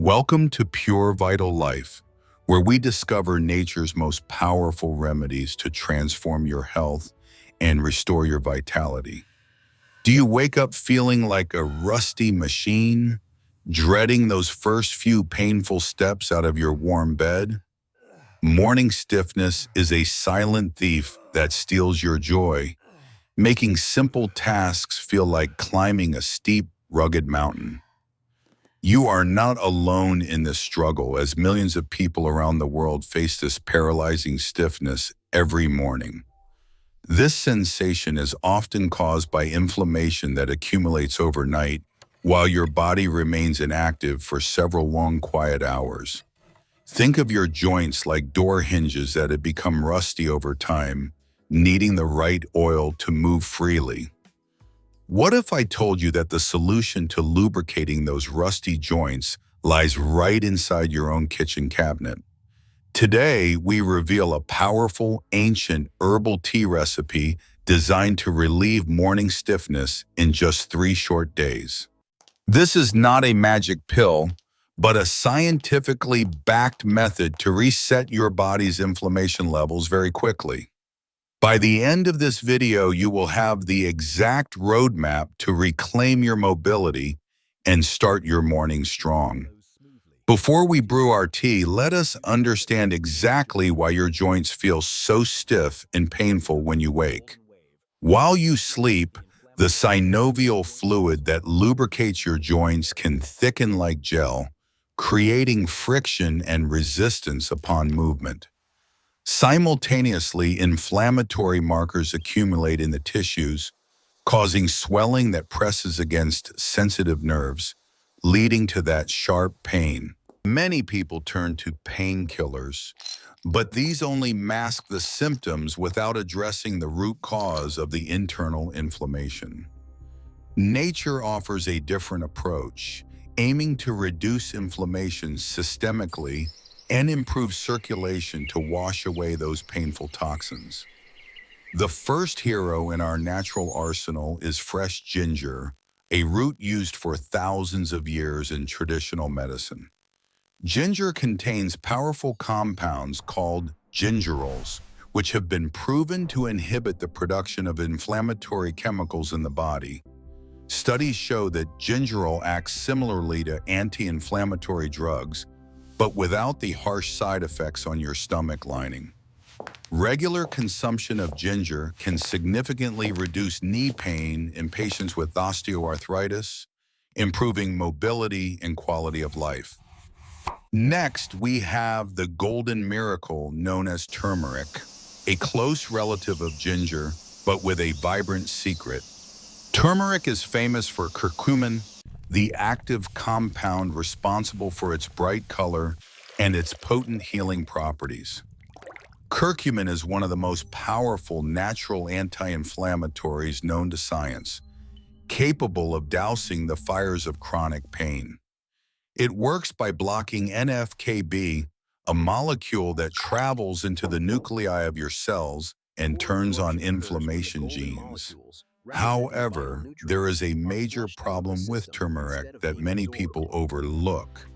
Welcome to Pure Vital Life, where we discover nature's most powerful remedies to transform your health and restore your vitality. Do you wake up feeling like a rusty machine, dreading those first few painful steps out of your warm bed? Morning stiffness is a silent thief that steals your joy, making simple tasks feel like climbing a steep, rugged mountain. You are not alone in this struggle, as millions of people around the world face this paralyzing stiffness every morning. This sensation is often caused by inflammation that accumulates overnight while your body remains inactive for several long, quiet hours. Think of your joints like door hinges that have become rusty over time, needing the right oil to move freely. What if I told you that the solution to lubricating those rusty joints lies right inside your own kitchen cabinet? Today, we reveal a powerful, ancient herbal tea recipe designed to relieve morning stiffness in just 3 short days. This is not a magic pill, but a scientifically backed method to reset your body's inflammation levels very quickly. By the end of this video, you will have the exact roadmap to reclaim your mobility and start your morning strong. Before we brew our tea, let us understand exactly why your joints feel so stiff and painful when you wake. While you sleep, the synovial fluid that lubricates your joints can thicken like gel, creating friction and resistance upon movement. Simultaneously, inflammatory markers accumulate in the tissues, causing swelling that presses against sensitive nerves, leading to that sharp pain. Many people turn to painkillers, but these only mask the symptoms without addressing the root cause of the internal inflammation. Nature offers a different approach, aiming to reduce inflammation systemically and improve circulation to wash away those painful toxins. The first hero in our natural arsenal is fresh ginger, a root used for thousands of years in traditional medicine. Ginger contains powerful compounds called gingerols, which have been proven to inhibit the production of inflammatory chemicals in the body. Studies show that gingerol acts similarly to anti-inflammatory drugs, but without the harsh side effects on your stomach lining. Regular consumption of ginger can significantly reduce knee pain in patients with osteoarthritis, improving mobility and quality of life. Next, we have the golden miracle known as turmeric, a close relative of ginger, but with a vibrant secret. Turmeric is famous for curcumin, the active compound responsible for its bright color and its potent healing properties. Curcumin is one of the most powerful natural anti-inflammatories known to science, capable of dousing the fires of chronic pain. It works by blocking NF-κB, a molecule that travels into the nuclei of your cells and turns on inflammation genes. However, there is a major problem with turmeric that many people overlook,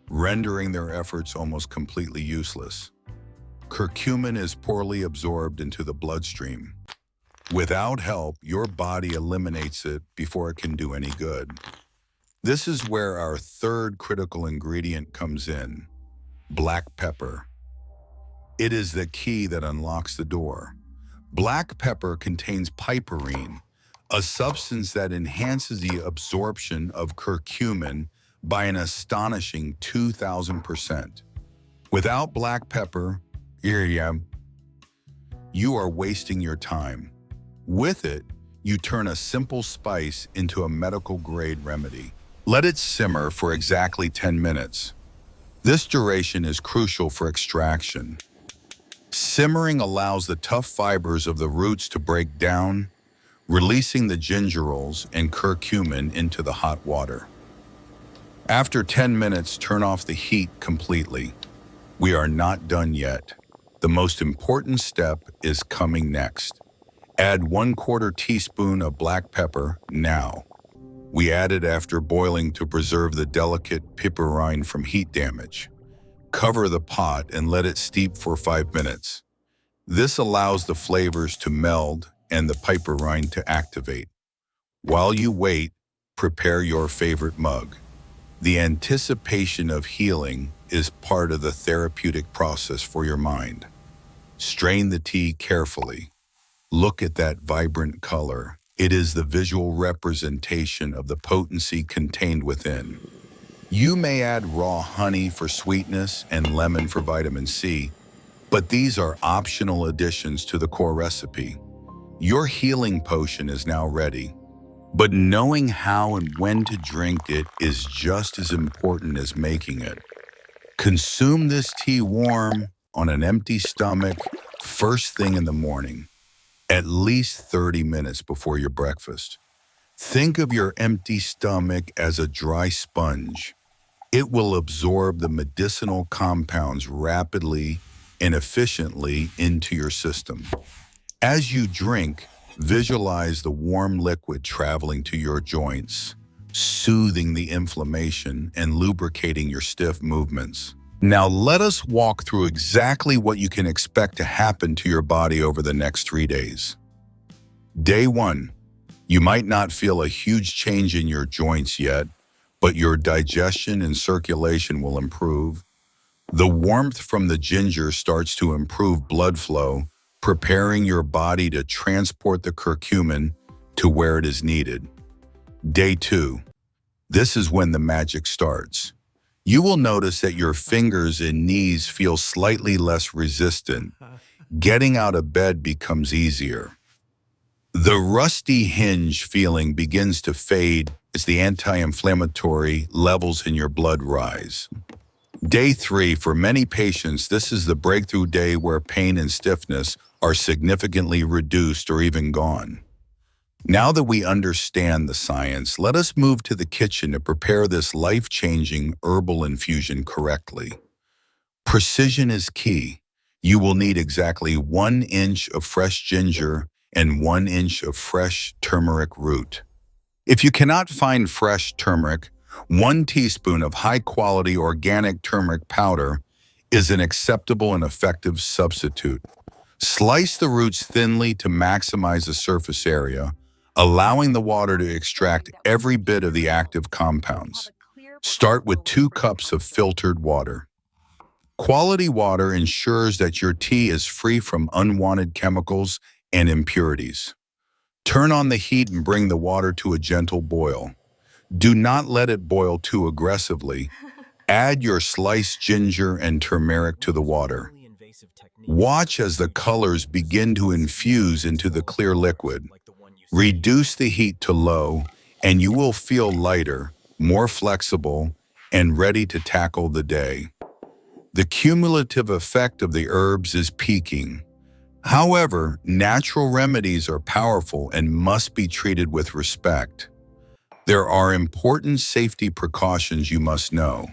rendering their efforts almost completely useless. Curcumin is poorly absorbed into the bloodstream. Without help, your body eliminates it before it can do any good. This is where our third critical ingredient comes in: black pepper. It is the key that unlocks the door. Black pepper contains piperine, a substance that enhances the absorption of curcumin by an astonishing 2,000%. Without black pepper, you are wasting your time. With it, you turn a simple spice into a medical-grade remedy. Let it simmer for exactly 10 minutes. This duration is crucial for extraction. Simmering allows the tough fibers of the roots to break down, releasing the gingerols and curcumin into the hot water. After 10 minutes, turn off the heat completely. We are not done yet. The most important step is coming next. Add 1/4 teaspoon of black pepper now. We add it after boiling to preserve the delicate piperine from heat damage. Cover the pot and let it steep for 5 minutes. This allows the flavors to meld and the piperine to activate. While you wait, prepare your favorite mug. The anticipation of healing is part of the therapeutic process for your mind. Strain the tea carefully. Look at that vibrant color. It is the visual representation of the potency contained within. You may add raw honey for sweetness and lemon for vitamin C, but these are optional additions to the core recipe. Your healing potion is now ready, but knowing how and when to drink it is just as important as making it. Consume this tea warm, on an empty stomach, first thing in the morning, at least 30 minutes before your breakfast. Think of your empty stomach as a dry sponge. It will absorb the medicinal compounds rapidly and efficiently into your system. As you drink, visualize the warm liquid traveling to your joints, soothing the inflammation and lubricating your stiff movements. Now let us walk through exactly what you can expect to happen to your body over the next 3 days. Day 1. You might not feel a huge change in your joints yet, but your digestion and circulation will improve. The warmth from the ginger starts to improve blood flow, preparing your body to transport the curcumin to where it is needed. Day 2. This is when the magic starts. You will notice that your fingers and knees feel slightly less resistant. Getting out of bed becomes easier. The rusty hinge feeling begins to fade as the anti-inflammatory levels in your blood rise. Day 3, for many patients, this is the breakthrough day where pain and stiffness are significantly reduced or even gone. Now that we understand the science, let us move to the kitchen to prepare this life-changing herbal infusion correctly. Precision is key. You will need exactly 1 inch of fresh ginger and 1 inch of fresh turmeric root. If you cannot find fresh turmeric, 1 teaspoon of high-quality organic turmeric powder is an acceptable and effective substitute. Slice the roots thinly to maximize the surface area, allowing the water to extract every bit of the active compounds. Start with 2 cups of filtered water. Quality water ensures that your tea is free from unwanted chemicals and impurities. Turn on the heat and bring the water to a gentle boil. Do not let it boil too aggressively. Add your sliced ginger and turmeric to the water. Watch as the colors begin to infuse into the clear liquid. Reduce the heat to low, and you will feel lighter, more flexible, and ready to tackle the day. The cumulative effect of the herbs is peaking. However, natural remedies are powerful and must be treated with respect. There are important safety precautions you must know.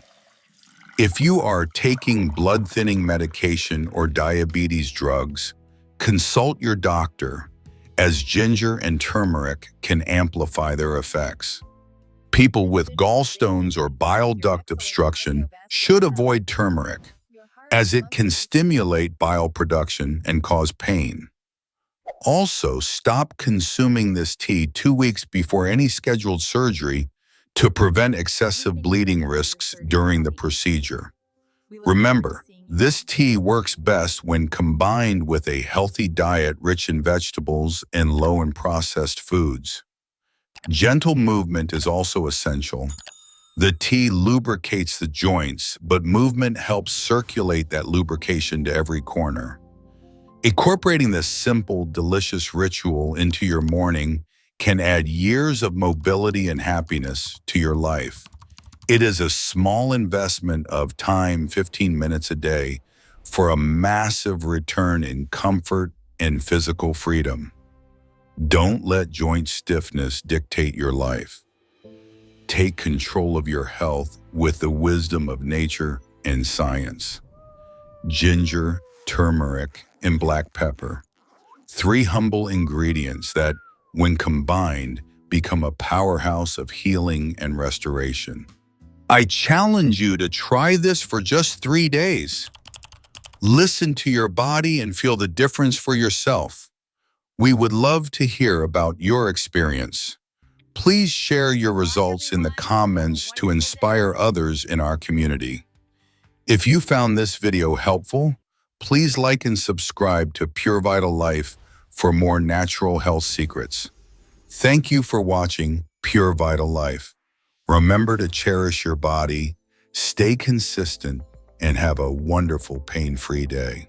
If you are taking blood-thinning medication or diabetes drugs, consult your doctor, as ginger and turmeric can amplify their effects. People with gallstones or bile duct obstruction should avoid turmeric, as it can stimulate bile production and cause pain. Also, stop consuming this tea 2 weeks before any scheduled surgery to prevent excessive bleeding risks during the procedure. Remember, this tea works best when combined with a healthy diet rich in vegetables and low in processed foods. Gentle movement is also essential. The tea lubricates the joints, but movement helps circulate that lubrication to every corner. Incorporating this simple, delicious ritual into your morning can add years of mobility and happiness to your life. It is a small investment of time, 15 minutes a day, for a massive return in comfort and physical freedom. Don't let joint stiffness dictate your life. Take control of your health with the wisdom of nature and science. Ginger, turmeric, and black pepper. 3 humble ingredients that, when combined, become a powerhouse of healing and restoration. I challenge you to try this for just 3 days. Listen to your body and feel the difference for yourself. We would love to hear about your experience. Please share your results in the comments to inspire others in our community. If you found this video helpful, please like and subscribe to Pure Vital Life for more natural health secrets. Thank you for watching Pure Vital Life. Remember to cherish your body, stay consistent, and have a wonderful pain-free day.